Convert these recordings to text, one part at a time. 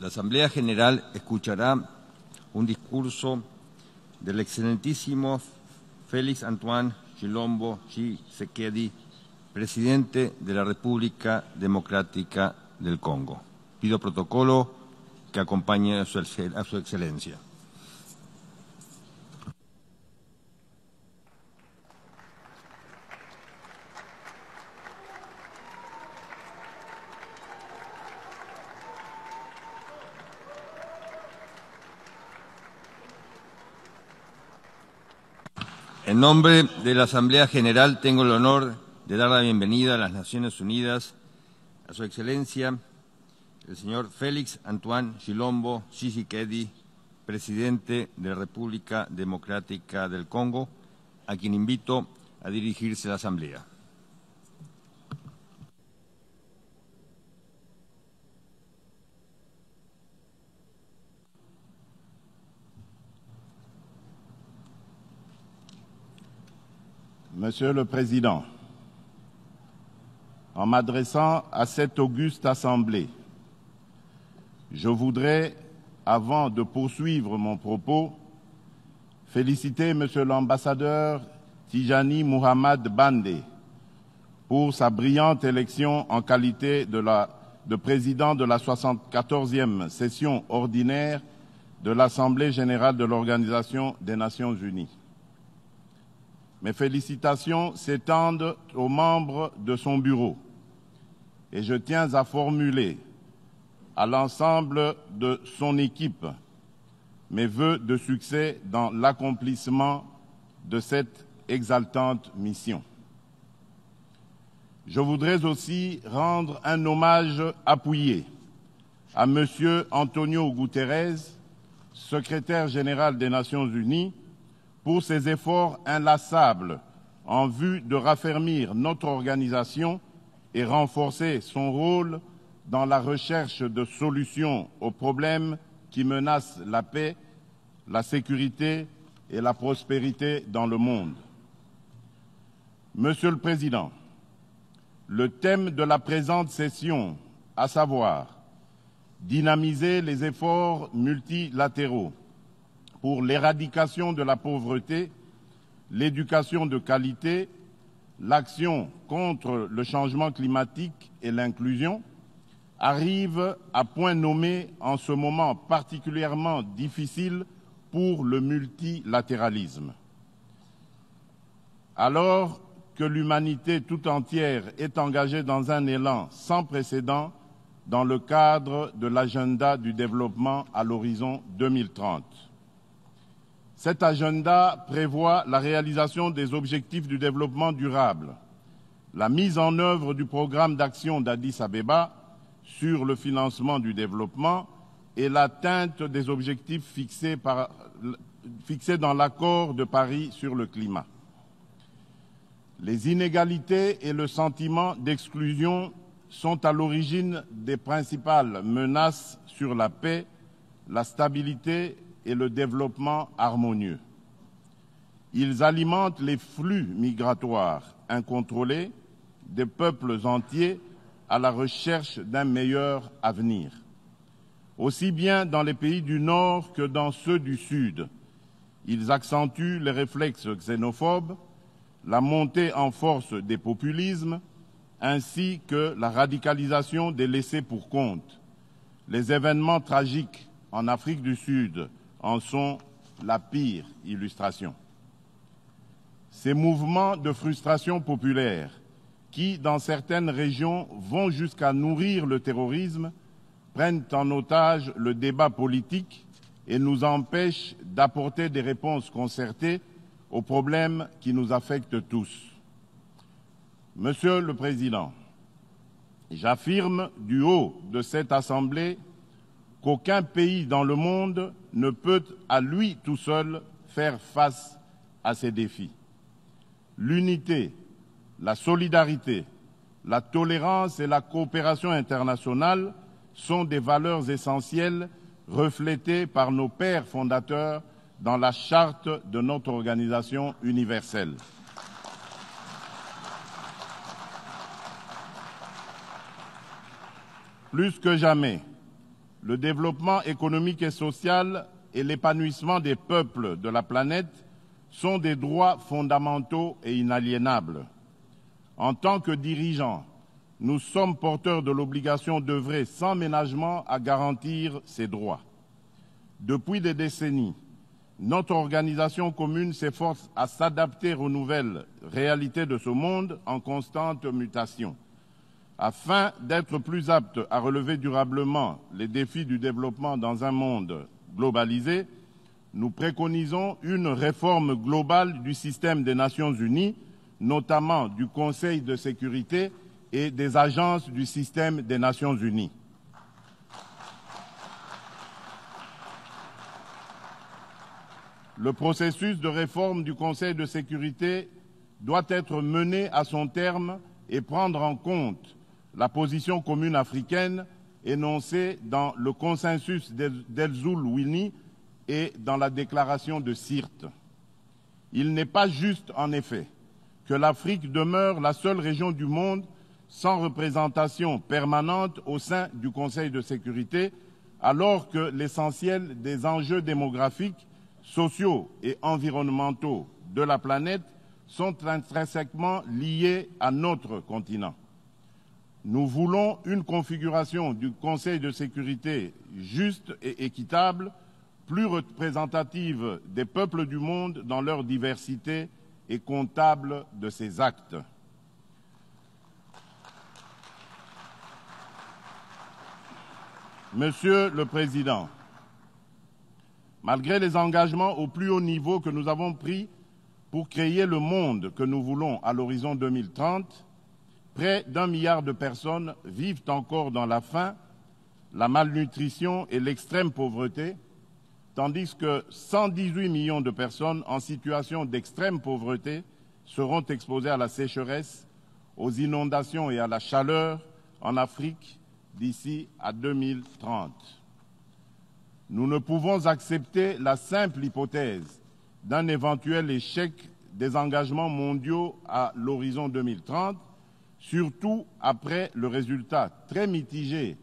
La Asamblea General escuchará un discurso del excelentísimo Félix Antoine Tshilombo Tshisekedi, presidente de la República Democrática del Congo. Pido protocolo que acompañe a su excelencia. En nombre de la Asamblea General tengo el honor de dar la bienvenida a las Naciones Unidas a su excelencia, el señor Félix Antoine Tshilombo Tshisekedi, presidente de la República Democrática del Congo, a quien invito a dirigirse a la Asamblea. Monsieur le Président, en m'adressant à cette auguste Assemblée, je voudrais, avant de poursuivre mon propos, féliciter Monsieur l'ambassadeur Tijani Muhammad Bande pour sa brillante élection en qualité de président de la 74e session ordinaire de l'Assemblée générale de l'Organisation des Nations unies. Mes félicitations s'étendent aux membres de son bureau et je tiens à formuler à l'ensemble de son équipe mes vœux de succès dans l'accomplissement de cette exaltante mission. Je voudrais aussi rendre un hommage appuyé à M. Antonio Guterres, secrétaire général des Nations unies, pour ses efforts inlassables en vue de raffermir notre organisation et renforcer son rôle dans la recherche de solutions aux problèmes qui menacent la paix, la sécurité et la prospérité dans le monde. Monsieur le Président, le thème de la présente session, à savoir dynamiser les efforts multilatéraux pour l'éradication de la pauvreté, l'éducation de qualité, l'action contre le changement climatique et l'inclusion, arrive à point nommé en ce moment particulièrement difficile pour le multilatéralisme. Alors que l'humanité tout entière est engagée dans un élan sans précédent dans le cadre de l'agenda du développement à l'horizon 2030. Cet agenda prévoit la réalisation des objectifs du développement durable, la mise en œuvre du programme d'action d'Addis Abeba sur le financement du développement et l'atteinte des objectifs fixés dans l'accord de Paris sur le climat. Les inégalités et le sentiment d'exclusion sont à l'origine des principales menaces sur la paix, la stabilité et le développement harmonieux. Ils alimentent les flux migratoires incontrôlés des peuples entiers à la recherche d'un meilleur avenir. Aussi bien dans les pays du Nord que dans ceux du Sud, ils accentuent les réflexes xénophobes, la montée en force des populismes, ainsi que la radicalisation des laissés-pour-compte. Les événements tragiques en Afrique du Sud en sont la pire illustration. Ces mouvements de frustration populaire qui, dans certaines régions, vont jusqu'à nourrir le terrorisme, prennent en otage le débat politique et nous empêchent d'apporter des réponses concertées aux problèmes qui nous affectent tous. Monsieur le Président, j'affirme du haut de cette Assemblée qu'aucun pays dans le monde ne peut à lui tout seul faire face à ces défis. L'unité, la solidarité, la tolérance et la coopération internationale sont des valeurs essentielles reflétées par nos pères fondateurs dans la charte de notre organisation universelle. Plus que jamais, le développement économique et social et l'épanouissement des peuples de la planète sont des droits fondamentaux et inaliénables. En tant que dirigeants, nous sommes porteurs de l'obligation d'œuvrer sans ménagement à garantir ces droits. Depuis des décennies, notre organisation commune s'efforce à s'adapter aux nouvelles réalités de ce monde en constante mutation. Afin d'être plus apte à relever durablement les défis du développement dans un monde globalisé, nous préconisons une réforme globale du système des Nations Unies, notamment du Conseil de sécurité et des agences du système des Nations Unies. Le processus de réforme du Conseil de sécurité doit être mené à son terme et prendre en compte la position commune africaine énoncée dans le consensus d'El-Zoul-Wini et dans la déclaration de Sirte. Il n'est pas juste, en effet, que l'Afrique demeure la seule région du monde sans représentation permanente au sein du Conseil de sécurité, alors que l'essentiel des enjeux démographiques, sociaux et environnementaux de la planète sont intrinsèquement liés à notre continent. Nous voulons une configuration du Conseil de sécurité juste et équitable, plus représentative des peuples du monde dans leur diversité et comptable de ses actes. Monsieur le Président, malgré les engagements au plus haut niveau que nous avons pris pour créer le monde que nous voulons à l'horizon 2030, près d'1 milliard de personnes vivent encore dans la faim, la malnutrition et l'extrême pauvreté, tandis que 118 millions de personnes en situation d'extrême pauvreté seront exposées à la sécheresse, aux inondations et à la chaleur en Afrique d'ici à 2030. Nous ne pouvons accepter la simple hypothèse d'un éventuel échec des engagements mondiaux à l'horizon 2030, surtout après le résultat très mitigé,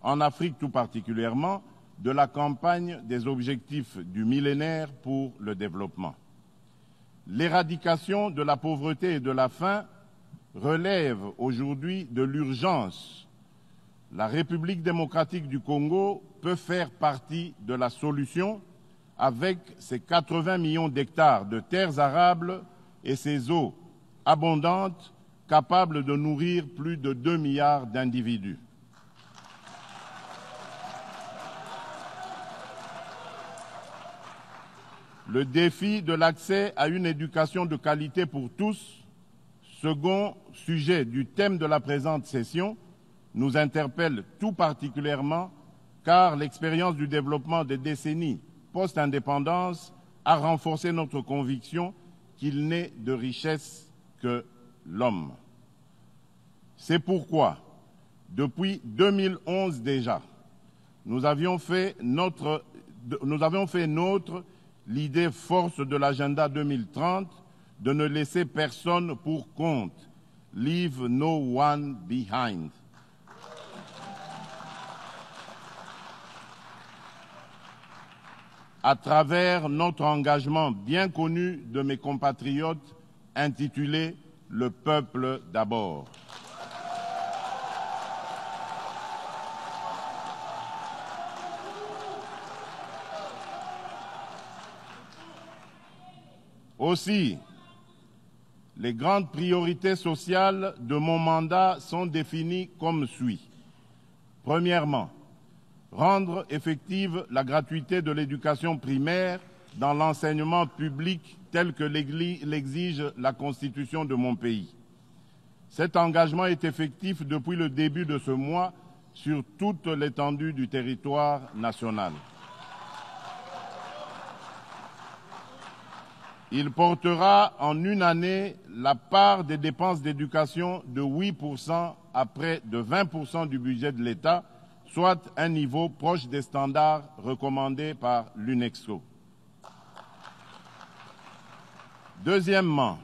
en Afrique tout particulièrement, de la campagne des objectifs du millénaire pour le développement. L'éradication de la pauvreté et de la faim relève aujourd'hui de l'urgence. La République démocratique du Congo peut faire partie de la solution avec ses 80 millions d'hectares de terres arables et ses eaux abondantes capables de nourrir plus de 2 milliards d'individus. Le défi de l'accès à une éducation de qualité pour tous, second sujet du thème de la présente session, nous interpelle tout particulièrement car l'expérience du développement des décennies post-indépendance a renforcé notre conviction qu'il n'est de richesse que l'homme. C'est pourquoi, depuis 2011 déjà, nous avions fait nôtre l'idée force de l'agenda 2030 de ne laisser personne pour compte. Leave no one behind. À travers notre engagement bien connu de mes compatriotes intitulé « Le peuple d'abord ». Aussi, les grandes priorités sociales de mon mandat sont définies comme suit. Premièrement, rendre effective la gratuité de l'éducation primaire dans l'enseignement public tel que l'exige la Constitution de mon pays. Cet engagement est effectif depuis le début de ce mois sur toute l'étendue du territoire national. Il portera en une année la part des dépenses d'éducation de 8% à près de 20% du budget de l'État, soit un niveau proche des standards recommandés par l'UNESCO. Deuxièmement,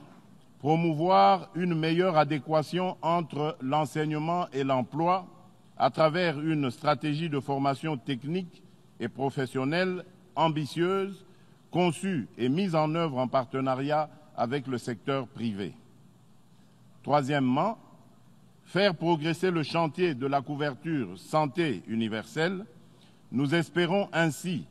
promouvoir une meilleure adéquation entre l'enseignement et l'emploi à travers une stratégie de formation technique et professionnelle ambitieuse, conçue et mise en œuvre en partenariat avec le secteur privé. Troisièmement, faire progresser le chantier de la couverture santé universelle. Nous espérons ainsi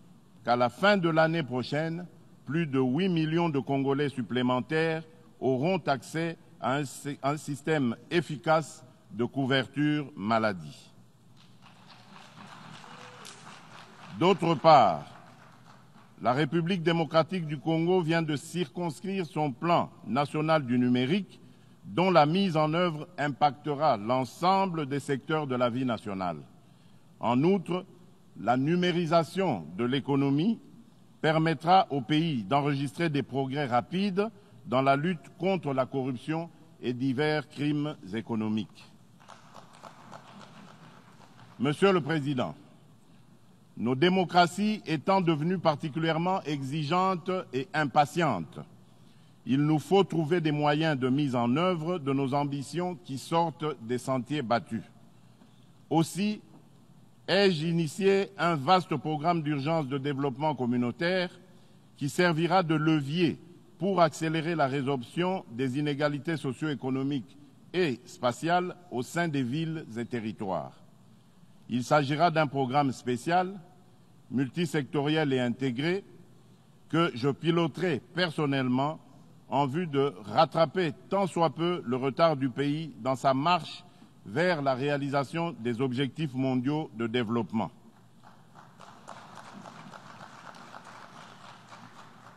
qu'à la fin de l'année prochaine, plus de 8 millions de Congolais supplémentaires auront accès à un système efficace de couverture maladie. D'autre part, la République démocratique du Congo vient de circonscrire son plan national du numérique, dont la mise en œuvre impactera l'ensemble des secteurs de la vie nationale. En outre, la numérisation de l'économie permettra au pays d'enregistrer des progrès rapides dans la lutte contre la corruption et divers crimes économiques. Monsieur le Président, nos démocraties étant devenues particulièrement exigeantes et impatientes, il nous faut trouver des moyens de mise en œuvre de nos ambitions qui sortent des sentiers battus. Aussi, ai-je initié un vaste programme d'urgence de développement communautaire qui servira de levier pour accélérer la résorption des inégalités socio-économiques et spatiales au sein des villes et territoires. Il s'agira d'un programme spécial, multisectoriel et intégré, que je piloterai personnellement en vue de rattraper tant soit peu le retard du pays dans sa marche vers la réalisation des objectifs mondiaux de développement.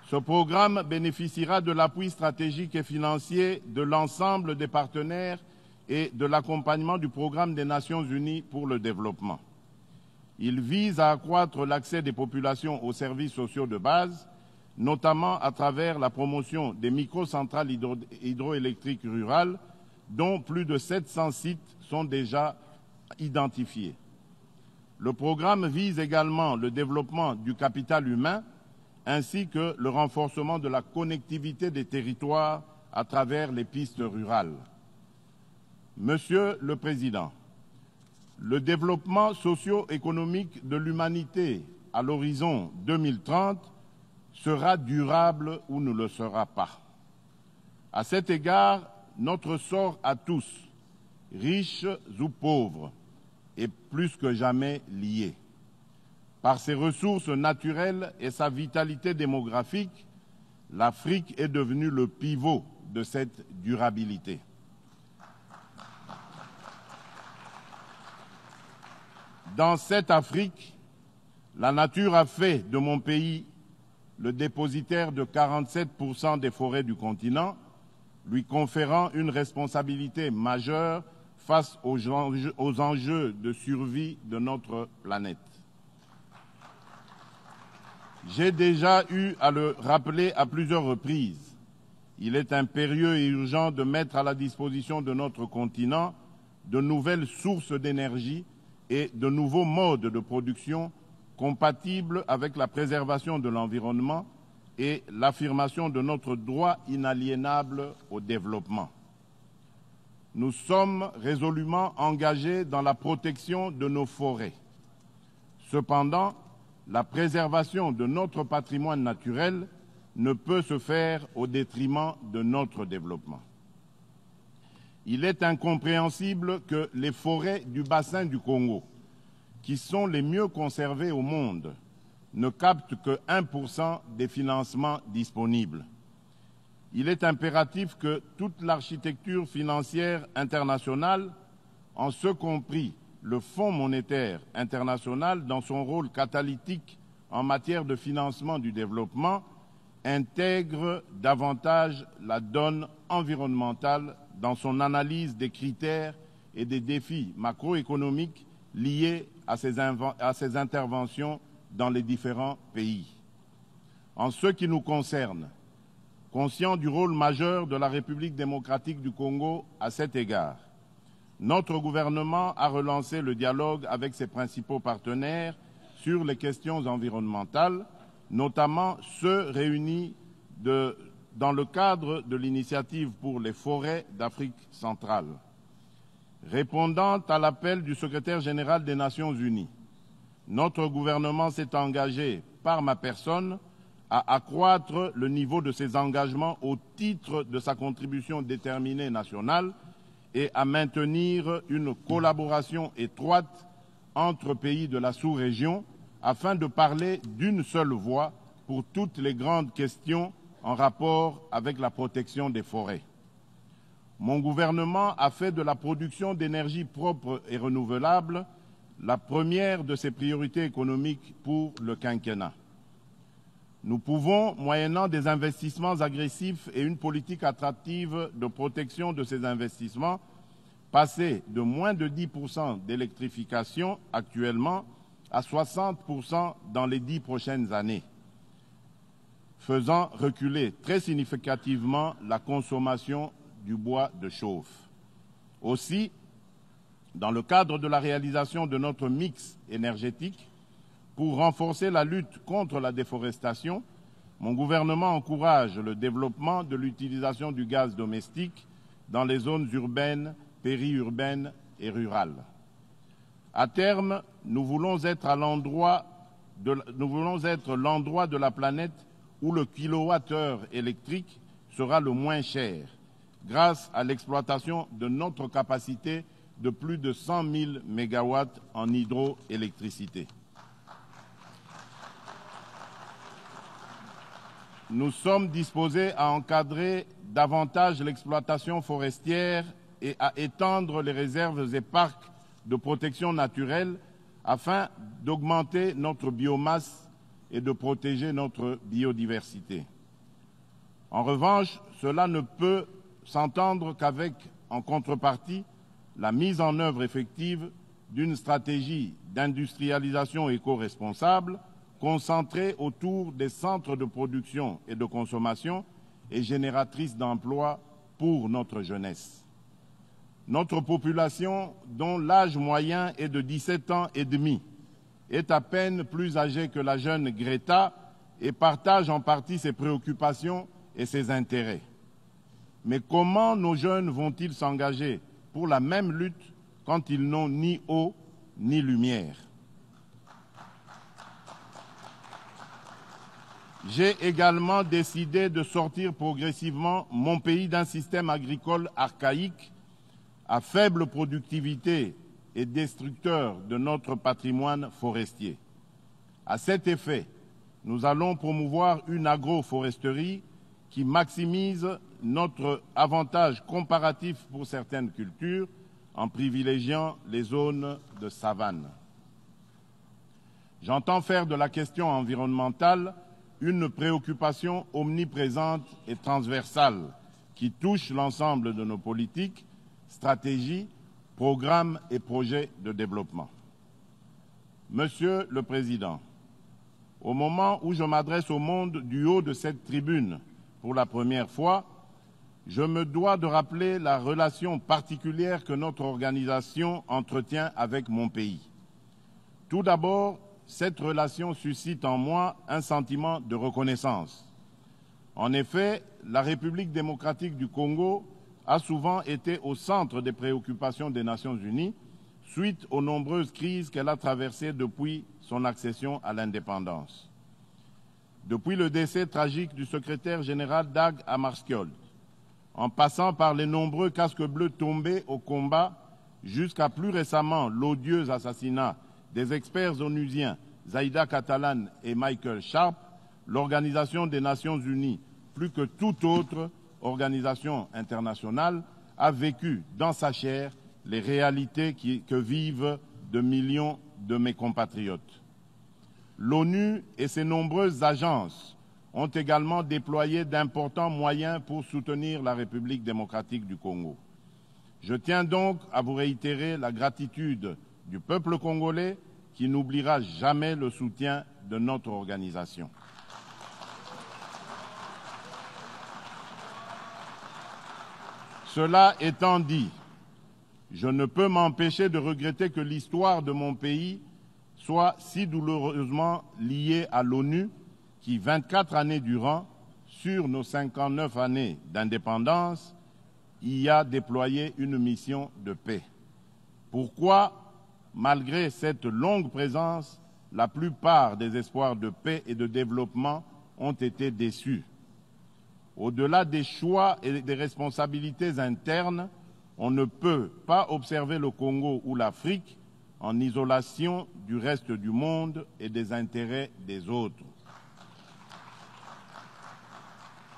Ce programme bénéficiera de l'appui stratégique et financier de l'ensemble des partenaires et de l'accompagnement du Programme des Nations Unies pour le développement. Il vise à accroître l'accès des populations aux services sociaux de base, notamment à travers la promotion des microcentrales hydroélectriques rurales, dont plus de 700 sites sont déjà identifiés. Le programme vise également le développement du capital humain ainsi que le renforcement de la connectivité des territoires à travers les pistes rurales. Monsieur le Président, le développement socio-économique de l'humanité à l'horizon 2030 sera durable ou ne le sera pas. À cet égard, notre sort à tous, riches ou pauvres, est plus que jamais lié. Par ses ressources naturelles et sa vitalité démographique, l'Afrique est devenue le pivot de cette durabilité. Dans cette Afrique, la nature a fait de mon pays le dépositaire de 47% des forêts du continent, lui conférant une responsabilité majeure face aux enjeux de survie de notre planète. J'ai déjà eu à le rappeler à plusieurs reprises. Il est impérieux et urgent de mettre à la disposition de notre continent de nouvelles sources d'énergie et de nouveaux modes de production compatibles avec la préservation de l'environnement et l'affirmation de notre droit inaliénable au développement. Nous sommes résolument engagés dans la protection de nos forêts. Cependant, la préservation de notre patrimoine naturel ne peut se faire au détriment de notre développement. Il est incompréhensible que les forêts du bassin du Congo, qui sont les mieux conservées au monde, ne captent que 1% des financements disponibles. Il est impératif que toute l'architecture financière internationale, en ce compris le Fonds monétaire international dans son rôle catalytique en matière de financement du développement, intègre davantage la donne environnementale dans son analyse des critères et des défis macroéconomiques liés à ces interventions dans les différents pays. En ce qui nous concerne, conscient du rôle majeur de la République démocratique du Congo à cet égard, notre gouvernement a relancé le dialogue avec ses principaux partenaires sur les questions environnementales, notamment ceux réunis dans le cadre de l'initiative pour les forêts d'Afrique centrale. Répondant à l'appel du secrétaire général des Nations Unies, notre gouvernement s'est engagé, par ma personne, à accroître le niveau de ses engagements au titre de sa contribution déterminée nationale et à maintenir une collaboration étroite entre pays de la sous-région afin de parler d'une seule voix pour toutes les grandes questions en rapport avec la protection des forêts. Mon gouvernement a fait de la production d'énergie propre et renouvelable la première de ses priorités économiques pour le quinquennat. Nous pouvons, moyennant des investissements agressifs et une politique attractive de protection de ces investissements, passer de moins de 10% d'électrification actuellement à 60% dans les 10 prochaines années, faisant reculer très significativement la consommation du bois de chauffe. Aussi, dans le cadre de la réalisation de notre mix énergétique, pour renforcer la lutte contre la déforestation, mon gouvernement encourage le développement de l'utilisation du gaz domestique dans les zones urbaines, périurbaines et rurales. À terme, nous voulons être l'endroit de la planète où le kilowattheure électrique sera le moins cher, grâce à l'exploitation de notre capacité de plus de 100 000 mégawatts en hydroélectricité. Nous sommes disposés à encadrer davantage l'exploitation forestière et à étendre les réserves et parcs de protection naturelle afin d'augmenter notre biomasse et de protéger notre biodiversité. En revanche, cela ne peut s'entendre qu'avec, en contrepartie, la mise en œuvre effective d'une stratégie d'industrialisation éco-responsable concentrée autour des centres de production et de consommation et génératrice d'emplois pour notre jeunesse. Notre population, dont l'âge moyen est de 17 ans et demi, est à peine plus âgée que la jeune Greta et partage en partie ses préoccupations et ses intérêts. Mais comment nos jeunes vont-ils s'engager pour la même lutte quand ils n'ont ni eau ni lumière? J'ai également décidé de sortir progressivement mon pays d'un système agricole archaïque à faible productivité et destructeur de notre patrimoine forestier. À cet effet, nous allons promouvoir une agroforesterie qui maximise notre avantage comparatif pour certaines cultures en privilégiant les zones de savane. J'entends faire de la question environnementale une préoccupation omniprésente et transversale qui touche l'ensemble de nos politiques, stratégies, programmes et projets de développement. Monsieur le Président, au moment où je m'adresse au monde du haut de cette tribune pour la première fois, je me dois de rappeler la relation particulière que notre organisation entretient avec mon pays. Tout d'abord, cette relation suscite en moi un sentiment de reconnaissance. En effet, la République démocratique du Congo a souvent été au centre des préoccupations des Nations Unies suite aux nombreuses crises qu'elle a traversées depuis son accession à l'indépendance. Depuis le décès tragique du secrétaire général Dag Hammarskjöld, en passant par les nombreux casques bleus tombés au combat, jusqu'à plus récemment l'odieux assassinat des experts onusiens Zaïda Catalan et Michael Sharp, l'Organisation des Nations Unies, plus que toute autre organisation internationale, a vécu dans sa chair les réalités que vivent de millions de mes compatriotes. L'ONU et ses nombreuses agences ont également déployé d'importants moyens pour soutenir la République démocratique du Congo. Je tiens donc à vous réitérer la gratitude du peuple congolais qui n'oubliera jamais le soutien de notre organisation. Cela étant dit, je ne peux m'empêcher de regretter que l'histoire de mon pays soit si douloureusement liée à l'ONU qui, 24 années durant, sur nos 59 années d'indépendance, y a déployé une mission de paix. Pourquoi, malgré cette longue présence, la plupart des espoirs de paix et de développement ont été déçus? Au-delà des choix et des responsabilités internes, on ne peut pas observer le Congo ou l'Afrique en isolation du reste du monde et des intérêts des autres.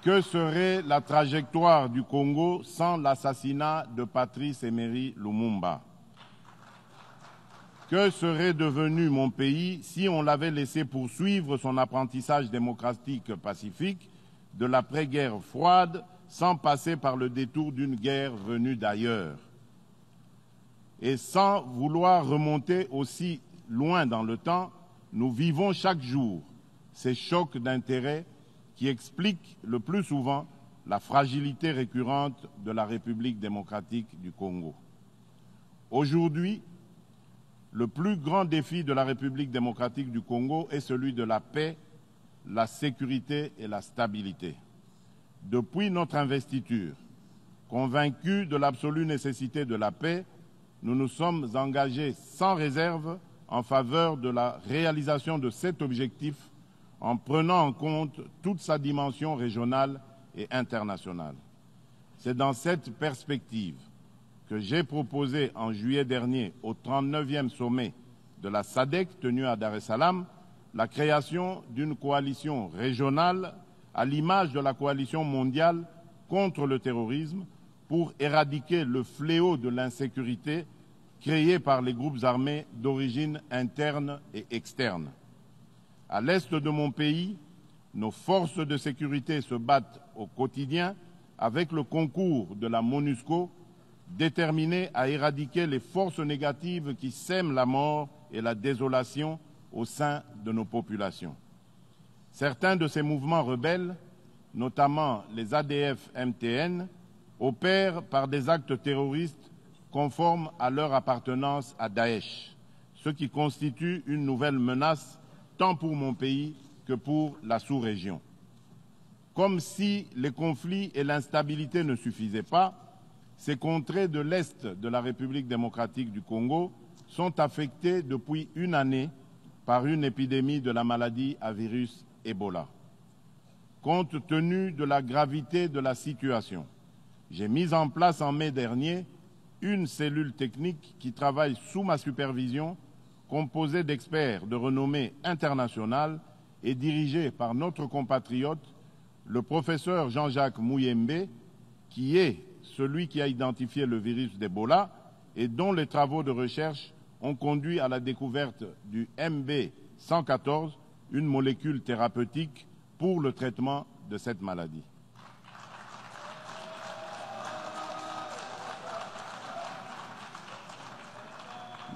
Que serait la trajectoire du Congo sans l'assassinat de Patrice Emery Lumumba? Que serait devenu mon pays si on l'avait laissé poursuivre son apprentissage démocratique pacifique de l'après-guerre froide sans passer par le détour d'une guerre venue d'ailleurs? Et sans vouloir remonter aussi loin dans le temps, nous vivons chaque jour ces chocs d'intérêts qui expliquent le plus souvent la fragilité récurrente de la République démocratique du Congo. Aujourd'hui, le plus grand défi de la République démocratique du Congo est celui de la paix, la sécurité et la stabilité. Depuis notre investiture, convaincus de l'absolue nécessité de la paix, nous nous sommes engagés sans réserve en faveur de la réalisation de cet objectif en prenant en compte toute sa dimension régionale et internationale. C'est dans cette perspective que j'ai proposé en juillet dernier au 39e sommet de la SADC tenu à Dar es Salaam la création d'une coalition régionale à l'image de la coalition mondiale contre le terrorisme pour éradiquer le fléau de l'insécurité créé par les groupes armés d'origine interne et externe. À l'est de mon pays, nos forces de sécurité se battent au quotidien avec le concours de la MONUSCO, déterminée à éradiquer les forces négatives qui sèment la mort et la désolation au sein de nos populations. Certains de ces mouvements rebelles, notamment les ADF-MTN, opèrent par des actes terroristes conformes à leur appartenance à Daesh, ce qui constitue une nouvelle menace tant pour mon pays que pour la sous-région. Comme si les conflits et l'instabilité ne suffisaient pas, ces contrées de l'Est de la République démocratique du Congo sont affectées depuis une année par une épidémie de la maladie à virus Ebola. Compte tenu de la gravité de la situation, j'ai mis en place en mai dernier une cellule technique qui travaille sous ma supervision, composée d'experts de renommée internationale et dirigée par notre compatriote, le professeur Jean-Jacques Mouyembe, qui est celui qui a identifié le virus d'Ebola et dont les travaux de recherche ont conduit à la découverte du MB114, une molécule thérapeutique pour le traitement de cette maladie.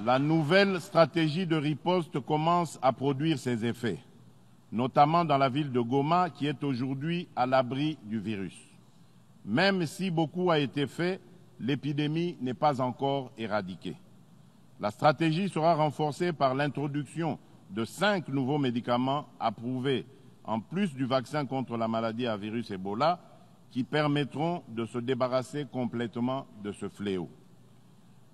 La nouvelle stratégie de riposte commence à produire ses effets, notamment dans la ville de Goma qui est aujourd'hui à l'abri du virus. Même si beaucoup a été fait, l'épidémie n'est pas encore éradiquée. La stratégie sera renforcée par l'introduction de 5 nouveaux médicaments approuvés, en plus du vaccin contre la maladie à virus Ebola, qui permettront de se débarrasser complètement de ce fléau.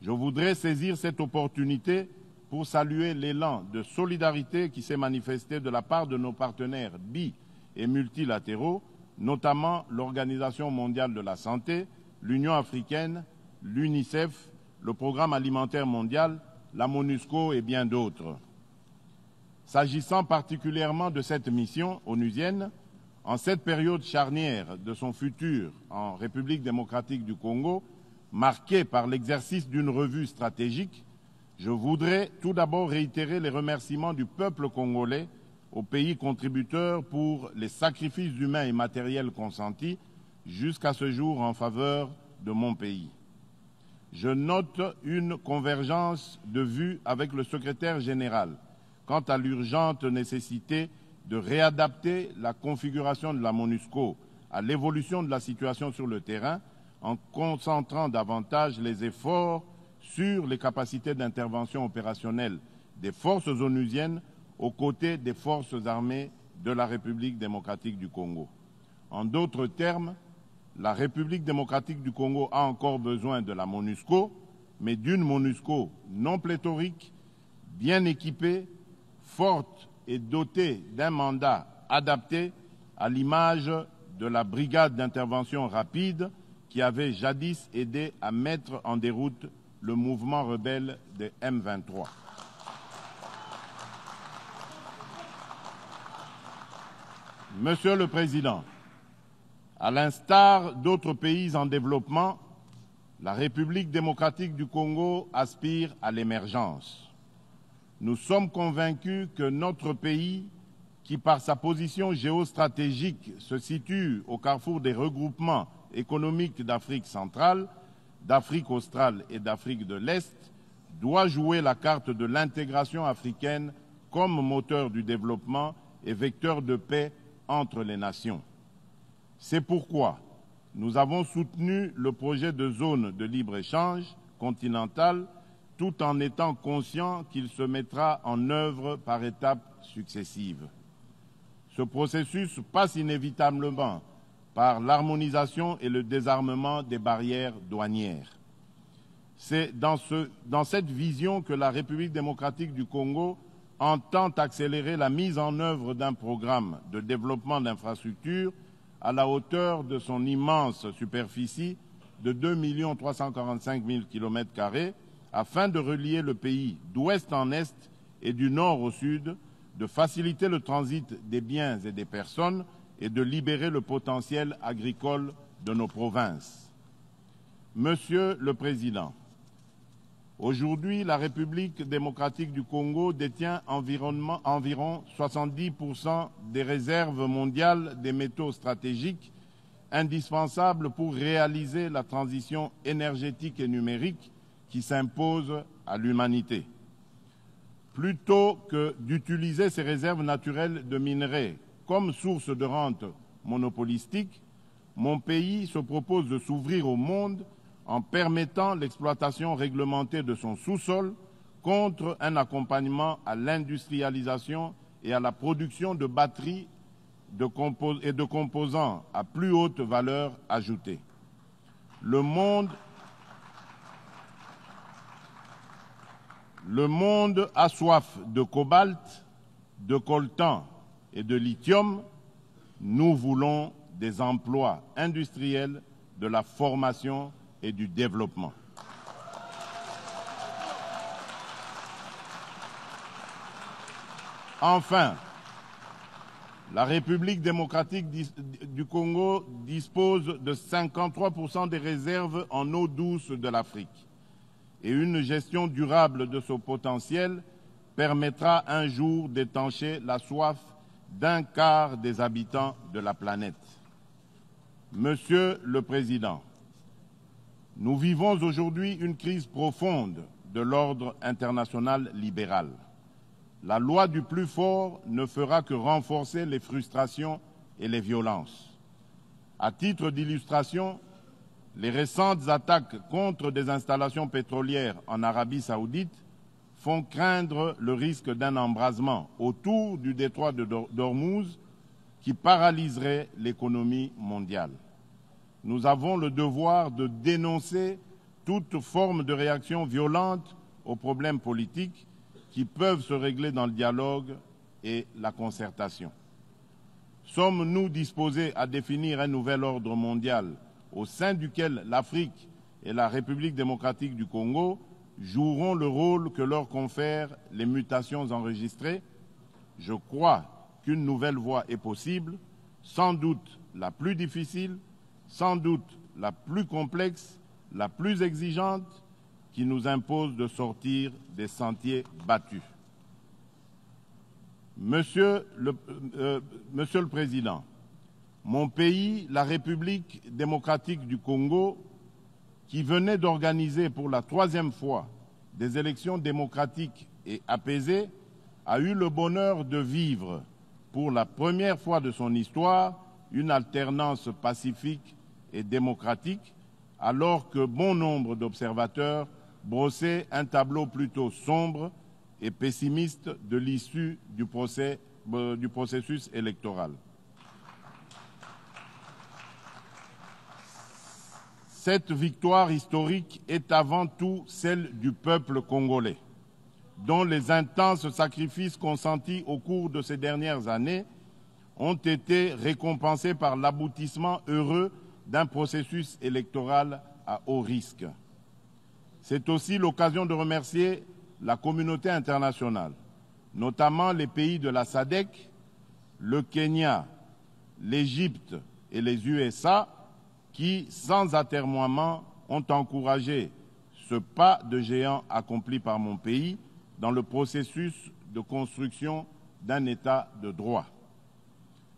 Je voudrais saisir cette opportunité pour saluer l'élan de solidarité qui s'est manifesté de la part de nos partenaires bi- et multilatéraux, notamment l'Organisation mondiale de la santé, l'Union africaine, l'UNICEF, le Programme alimentaire mondial, la MONUSCO et bien d'autres. S'agissant particulièrement de cette mission onusienne, en cette période charnière de son futur en République démocratique du Congo, marquée par l'exercice d'une revue stratégique, je voudrais tout d'abord réitérer les remerciements du peuple congolais aux pays contributeurs pour les sacrifices humains et matériels consentis jusqu'à ce jour en faveur de mon pays. Je note une convergence de vues avec le secrétaire général quant à l'urgente nécessité de réadapter la configuration de la MONUSCO à l'évolution de la situation sur le terrain en concentrant davantage les efforts sur les capacités d'intervention opérationnelle des forces onusiennes aux côtés des forces armées de la République démocratique du Congo. En d'autres termes, la République démocratique du Congo a encore besoin de la MONUSCO, mais d'une MONUSCO non pléthorique, bien équipée, forte et dotée d'un mandat adapté à l'image de la brigade d'intervention rapide qui avait jadis aidé à mettre en déroute le mouvement rebelle des M23. Monsieur le Président, à l'instar d'autres pays en développement, la République démocratique du Congo aspire à l'émergence. Nous sommes convaincus que notre pays, qui par sa position géostratégique se situe au carrefour des regroupements économiques d'Afrique centrale, d'Afrique australe et d'Afrique de l'Est, doit jouer la carte de l'intégration africaine comme moteur du développement et vecteur de paix entre les nations. C'est pourquoi nous avons soutenu le projet de zone de libre-échange continentale tout en étant conscients qu'il se mettra en œuvre par étapes successives. Ce processus passe inévitablement par l'harmonisation et le désarmement des barrières douanières. C'est dans cette vision que la République démocratique du Congo entend accélérer la mise en œuvre d'un programme de développement d'infrastructures à la hauteur de son immense superficie de 2 345 000 km² afin de relier le pays d'ouest en est et du nord au sud, de faciliter le transit des biens et des personnes et de libérer le potentiel agricole de nos provinces. Monsieur le Président, aujourd'hui, la République démocratique du Congo détient environ 70% des réserves mondiales des métaux stratégiques indispensables pour réaliser la transition énergétique et numérique qui s'impose à l'humanité. Plutôt que d'utiliser ces réserves naturelles de minerais comme source de rente monopolistique, mon pays se propose de s'ouvrir au monde en permettant l'exploitation réglementée de son sous-sol contre un accompagnement à l'industrialisation et à la production de batteries et de composants à plus haute valeur ajoutée. Le monde a soif de cobalt, de coltan et de lithium. Nous voulons des emplois industriels, de la formation et du développement. Enfin, la République démocratique du Congo dispose de 53% des réserves en eau douce de l'Afrique. Et une gestion durable de ce potentiel permettra un jour d'étancher la soif d'un quart des habitants de la planète. Monsieur le Président, nous vivons aujourd'hui une crise profonde de l'ordre international libéral. La loi du plus fort ne fera que renforcer les frustrations et les violences. À titre d'illustration, les récentes attaques contre des installations pétrolières en Arabie saoudite font craindre le risque d'un embrasement autour du détroit d'Ormuz qui paralyserait l'économie mondiale. Nous avons le devoir de dénoncer toute forme de réaction violente aux problèmes politiques qui peuvent se régler dans le dialogue et la concertation. Sommes-nous disposés à définir un nouvel ordre mondial au sein duquel l'Afrique et la République démocratique du Congo joueront le rôle que leur confèrent les mutations enregistrées? Je crois qu'une nouvelle voie est possible, sans doute la plus difficile, sans doute la plus complexe, la plus exigeante, qui nous impose de sortir des sentiers battus. Monsieur le Président, mon pays, la République démocratique du Congo, qui venait d'organiser pour la 3e fois des élections démocratiques et apaisées, a eu le bonheur de vivre, pour la première fois de son histoire, une alternance pacifique et démocratique, alors que bon nombre d'observateurs brossaient un tableau plutôt sombre et pessimiste de l'issue du processus électoral. Cette victoire historique est avant tout celle du peuple congolais, dont les intenses sacrifices consentis au cours de ces dernières années ont été récompensés par l'aboutissement heureux d'un processus électoral à haut risque. C'est aussi l'occasion de remercier la communauté internationale, notamment les pays de la SADC, le Kenya, l'Égypte et les USA, qui, sans atermoiement, ont encouragé ce pas de géant accompli par mon pays dans le processus de construction d'un État de droit.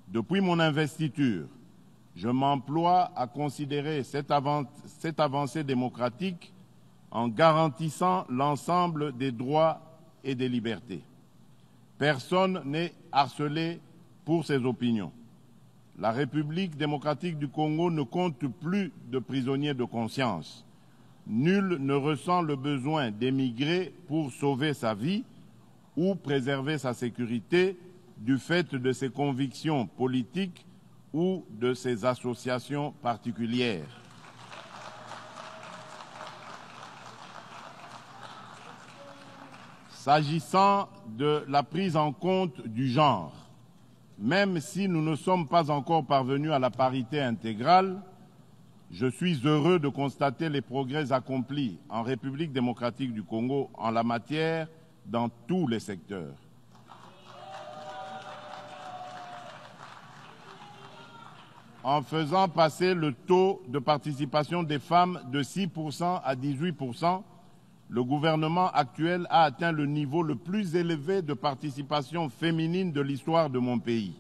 Depuis mon investiture, je m'emploie à considérer cette avancée démocratique en garantissant l'ensemble des droits et des libertés. Personne n'est harcelé pour ses opinions. La République démocratique du Congo ne compte plus de prisonniers de conscience. Nul ne ressent le besoin d'émigrer pour sauver sa vie ou préserver sa sécurité du fait de ses convictions politiques ou de ses associations particulières. S'agissant de la prise en compte du genre, même si nous ne sommes pas encore parvenus à la parité intégrale, je suis heureux de constater les progrès accomplis en République démocratique du Congo en la matière dans tous les secteurs. En faisant passer le taux de participation des femmes de 6% à 18%, le gouvernement actuel a atteint le niveau le plus élevé de participation féminine de l'histoire de mon pays.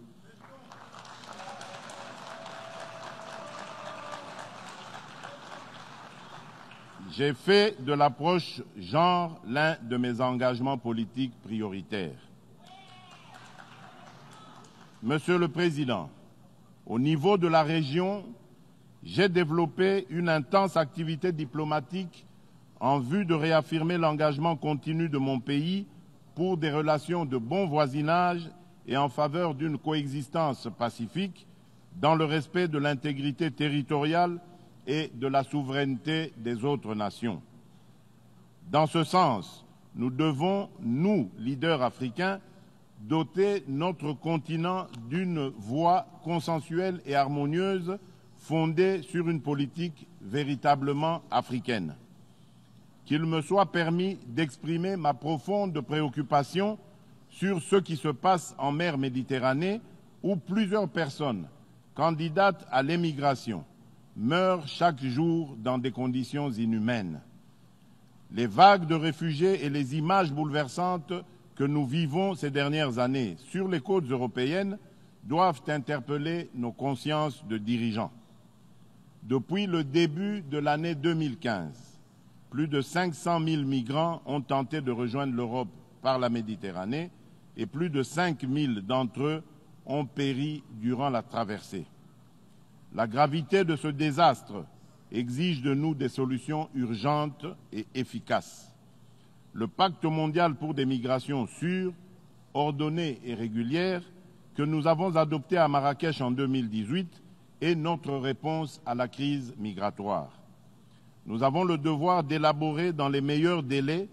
J'ai fait de l'approche genre l'un de mes engagements politiques prioritaires. Monsieur le Président, au niveau de la région, j'ai développé une intense activité diplomatique en vue de réaffirmer l'engagement continu de mon pays pour des relations de bon voisinage et en faveur d'une coexistence pacifique dans le respect de l'intégrité territoriale et de la souveraineté des autres nations. Dans ce sens, nous devons, nous, leaders africains, doter notre continent d'une voie consensuelle et harmonieuse fondée sur une politique véritablement africaine. Qu'il me soit permis d'exprimer ma profonde préoccupation sur ce qui se passe en mer Méditerranée où plusieurs personnes candidates à l'émigration meurent chaque jour dans des conditions inhumaines. Les vagues de réfugiés et les images bouleversantes que nous vivons ces dernières années sur les côtes européennes doivent interpeller nos consciences de dirigeants. Depuis le début de l'année 2015, plus de 500 000 migrants ont tenté de rejoindre l'Europe par la Méditerranée et plus de 5 000 d'entre eux ont péri durant la traversée. La gravité de ce désastre exige de nous des solutions urgentes et efficaces. Le Pacte mondial pour des migrations sûres, ordonnées et régulières que nous avons adopté à Marrakech en 2018 est notre réponse à la crise migratoire. Nous avons le devoir d'élaborer dans les meilleurs délais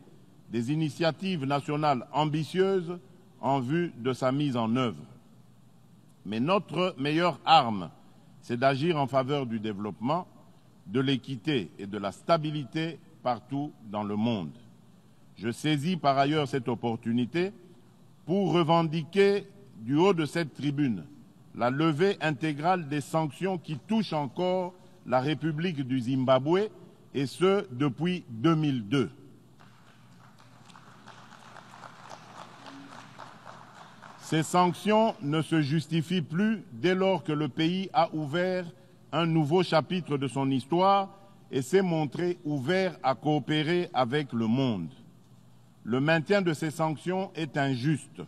des initiatives nationales ambitieuses en vue de sa mise en œuvre. Mais notre meilleure arme, c'est d'agir en faveur du développement, de l'équité et de la stabilité partout dans le monde. Je saisis par ailleurs cette opportunité pour revendiquer du haut de cette tribune la levée intégrale des sanctions qui touchent encore la République du Zimbabwe, et ce depuis 2002. Ces sanctions ne se justifient plus dès lors que le pays a ouvert un nouveau chapitre de son histoire et s'est montré ouvert à coopérer avec le monde. Le maintien de ces sanctions est injuste.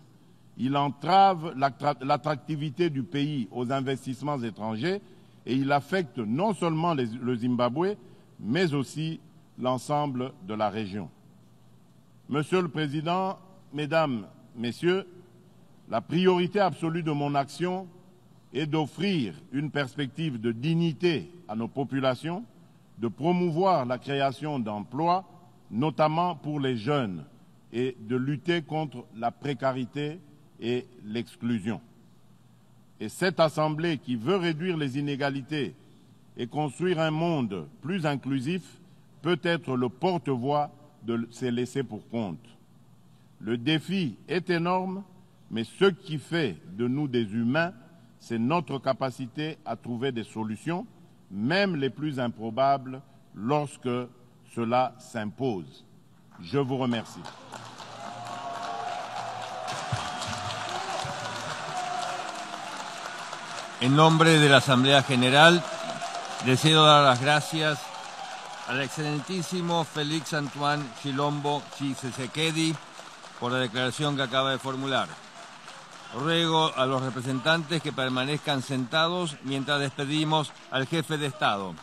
Il entrave l'attractivité du pays aux investissements étrangers et il affecte non seulement le Zimbabwe, mais aussi l'ensemble de la région. Monsieur le Président, Mesdames, Messieurs, la priorité absolue de mon action est d'offrir une perspective de dignité à nos populations, de promouvoir la création d'emplois, notamment pour les jeunes, et de lutter contre la précarité et l'exclusion. Et cette Assemblée qui veut réduire les inégalités et construire un monde plus inclusif peut être le porte-voix de ces laissés pour compte. Le défi est énorme, mais ce qui fait de nous des humains, c'est notre capacité à trouver des solutions, même les plus improbables, lorsque cela s'impose. Je vous remercie. En nombre de la Asamblea General, deseo dar las gracias al excelentísimo Félix Antoine Chilombo Tshisekedi por la declaración que acaba de formular. Ruego a los representantes que permanezcan sentados mientras despedimos al jefe de Estado.